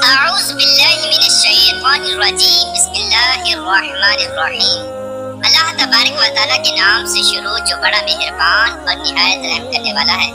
اعوذ باللہ من الشیطان الرجیم بسم اللہ الرحمن الرحیم۔ اللہ تبارک و تعالیٰ کے نام سے شروع جو بڑا مہربان اور نہایت رحم کرنے والا ہے۔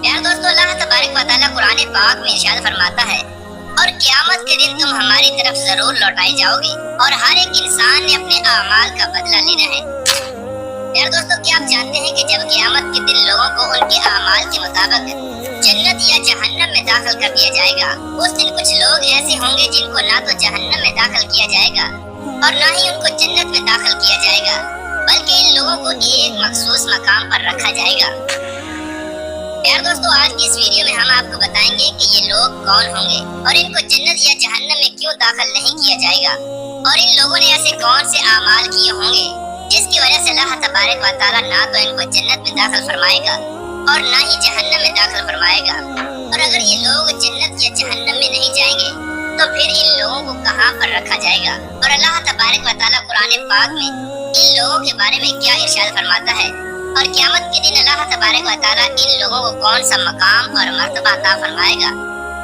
پیارے دوستو، اللہ تبارک و تعالیٰ قرآن پاک میں ارشاد فرماتا ہے اور قیامت کے دن تم ہماری طرف ضرور لوٹائے جاؤ گے اور ہر ایک انسان نے اپنے اعمال کا بدلہ لینا ہے۔ پیارے دوستو، کیا آپ جانتے ہیں کہ جب قیامت کے دن لوگوں کو ان کے اعمال کے مطابق جنت یا جہنم میں داخل کر دیا جائے گا، اس دن کچھ لوگ ایسے ہوں گے جن کو نہ تو جہنم میں داخل کیا جائے گا اور نہ ہی ان کو جنت میں داخل کیا جائے گا، بلکہ ان لوگوں کو ایک مخصوص مقام پر رکھا جائے گا۔ پیارے دوستو، آج کی اس ویڈیو میں ہم آپ کو بتائیں گے کہ یہ لوگ کون ہوں گے اور ان کو جنت یا جہنم میں کیوں داخل نہیں کیا جائے گا، اور ان لوگوں نے ایسے کون سے اعمال کیے ہوں گے جس کی وجہ سے اللہ تبارک و تعالیٰ نہ تو ان کو جنت میں داخل فرمائے گا اور نہ ہی جہنم میں داخل فرمائے گا۔ اور اگر یہ لوگ جنت یا جہنم میں نہیں جائیں گے تو پھر ان لوگوں کو کہاں پر رکھا جائے گا، اور اللہ تبارک و تعالیٰ قرآن پاک میں ان لوگوں کے بارے میں کیا ارشاد فرماتا ہے، اور قیامت کے دن اللہ تبارک و تعالیٰ ان لوگوں کو کون سا مقام اور مرتبہ عطا فرمائے گا،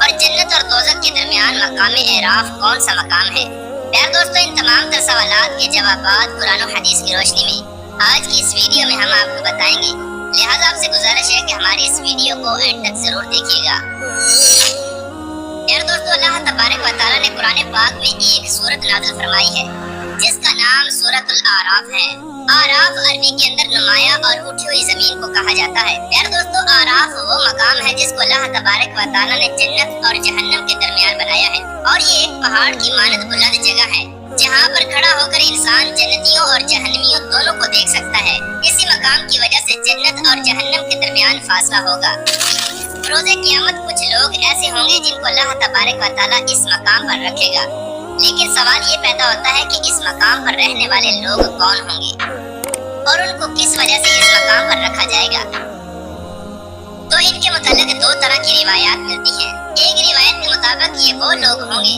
اور جنت اور دوزخ کے درمیان مقام اعراف کون سا مقام ہے۔ پیارے دوستو، ان تمام تر سوالات کے جوابات قرآن و حدیث کی روشنی میں آج کی اس ویڈیو میں ہم آپ کو بتائیں گے، لہٰذا آپ سے گزارش ہے کہ ہماری اس ویڈیو کو اینڈ تک ضرور دیکھیے گا۔ پیارے دوستو، اللہ تبارک و تعالیٰ نے قرآن پاک میں ایک سورت نازل فرمائی ہے جس کا نام سورۃ الاعراف ہے۔ اعراف عربی کے اندر نمایاں اور اٹھی ہوئی زمین کو کہا جاتا ہے۔ پیارے دوستو، اعراف وہ مقام ہے جس کو اللہ تبارک و تعالیٰ نے جنت اور جہنم کے درمیان بنایا ہے، اور یہ ایک پہاڑ کی مانند بلند جگہ ہے جہاں پر کھڑا ہو کر انسان جنتیوں اور جہنمیوں دونوں کو دیکھ سکتا ہے۔ اسی مقام کی وجہ سے جنت اور جہنم کے درمیان فاصلہ ہوگا۔ روز قیامت کچھ لوگ ایسے ہوں گے جن کو اللہ تبارک و تعالیٰ اس مقام پر رکھے گا، لیکن سوال یہ پیدا ہوتا ہے کہ اس مقام پر رہنے والے لوگ کون ہوں گے اور ان کو کس وجہ سے اس مقام پر رکھا جائے گا۔ تو ان کے متعلق دو طرح کی روایات ملتی ہیں۔ ایک روایت کے مطابق یہ وہ لوگ ہوں گے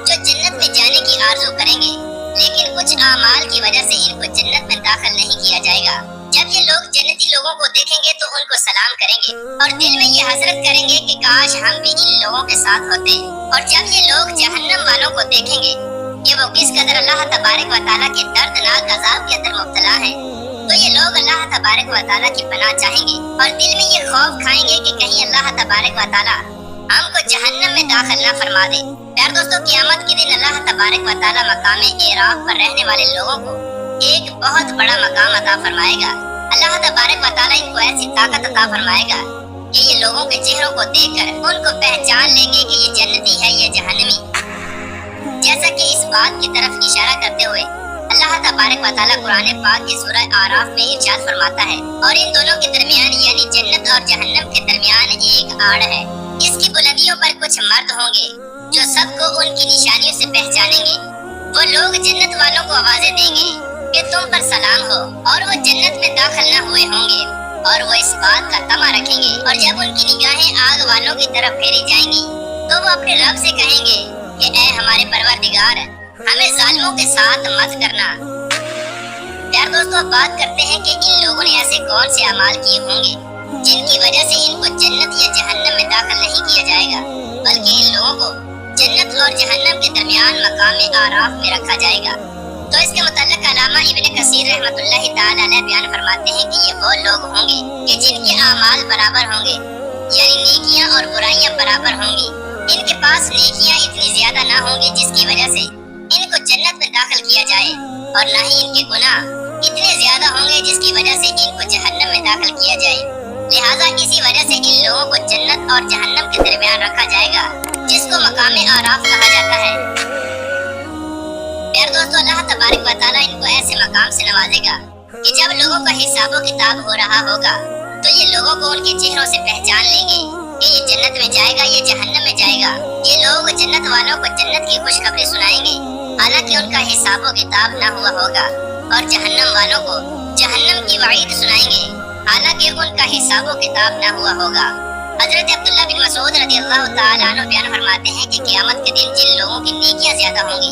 جو جنت میں جانے کی آرزو کریں گے، لیکن کچھ اعمال کی وجہ سے ان کو جنت میں داخل نہیں کیا جائے گا۔ جب یہ لوگ جنتی لوگوں کو دیکھیں گے تو ان کو سلام کریں گے اور دل میں یہ حسرت کریں گے کہ کاش ہم بھی ان لوگوں کے ساتھ ہوتے۔ اور جب یہ لوگ جہنم والوں کو دیکھیں گے کہ وہ کس قدر اللہ تبارک و تعالیٰ کے دردناک عذاب کے اندر مبتلا ہیں، تو یہ لوگ اللہ تبارک و تعالیٰ کی پناہ چاہیں گے اور دل میں یہ خوف کھائیں گے کہ کہیں اللہ تبارک و تعالیٰ ہم کو جہنم میں داخل نہ فرما دے۔ پیارے دوستو، قیامت کے دن اللہ تبارک و تعالیٰ مقام اعراف پر رہنے والے لوگوں کو ایک بہت بڑا مقام عطا فرمائے گا۔ اللہ تبارک و تعالیٰ ان کو ایسی طاقت عطا فرمائے گا کہ یہ لوگوں کے چہروں کو دیکھ کر ان کو پہچان لیں گے کہ یہ جنتی ہے یا جہنمی، جیسا کہ اس بات کی طرف اشارہ کرتے ہوئے اللہ تبارک و تعالیٰ قرآن پاک کی سورہ اعراف میں ارشاد فرماتا ہے، اور ان دونوں کے درمیان یعنی جنت اور جہنم کے درمیان ایک آڑ ہے، اس کی بلندیوں پر کچھ مرد ہوں گے جو سب کو ان کی نشانیوں سے پہچانیں گے۔ وہ لوگ جنت والوں کو آوازیں دیں گے کہ تم پر سلام ہو، اور وہ جنت میں داخل نہ ہوئے ہوں گے اور وہ اس بات کا طمع رکھیں گے، اور جب ان کی نگاہیں آگ والوں کی طرف پھیری جائیں گی تو وہ اپنے رب سے کہیں گے کہ اے ہمارے پروردگار، ہمیں ظالموں کے ساتھ مت کرنا۔ پیارے دوستو، اب بات کرتے ہیں کہ ان لوگوں نے ایسے کون سے اعمال کیے ہوں گے جن کی وجہ سے ان کو جنت یا جہنم میں داخل نہیں کیا جائے گا، بلکہ ان لوگوں کو جنت اور جہنم کے درمیان مقام اعراف میں رکھا جائے گا۔ تو اس کے متعلق علامہ ابن کثیر رحمۃ اللہ تعالی علیہ بیان فرماتے ہیں کہ یہ وہ لوگ ہوں گے کہ جن کے اعمال برابر ہوں گے، یعنی نیکیاں اور برائیاں برابر ہوں گی۔ ان کے پاس نیکیاں اتنی زیادہ نہ ہوں گی جس کی وجہ سے ان کو جنت میں داخل کیا جائے، اور نہ ہی ان کے گناہ اتنے زیادہ ہوں گے جس کی وجہ سے ان کو جہنم میں داخل کیا جائے۔ لہٰذا اسی وجہ سے ان لوگوں کو جنت اور جہنم کے درمیان رکھا جائے گا، جس کو مقام اعراف کہا جاتا ہے۔ پیارے دوستو، اللہ تبارک و تعالیٰ ان کو ایسے مقام سے نوازے گا کہ جب لوگوں کا حساب و کتاب ہو رہا ہوگا تو یہ لوگوں کو ان کے چہروں سے پہچان لیں گے کہ یہ جنت میں جائے گا، یہ جہنم میں جائے گا۔ یہ لوگ جنت والوں کو جنت کی خوشخبری سنائیں گے حالانکہ ان کا حساب و کتاب نہ ہوا ہوگا، اور جہنم والوں کو جہنم کی وعید سنائیں گے حالانکہ ان کا حساب و کتاب نہ ہوا ہوگا۔ حضرت عبداللہ بن مسعود رضی اللہ تعالیٰ عنہ بیان فرماتے ہیں کہ قیامت کے دن جن لوگوں کی نیکیاں زیادہ ہوں گی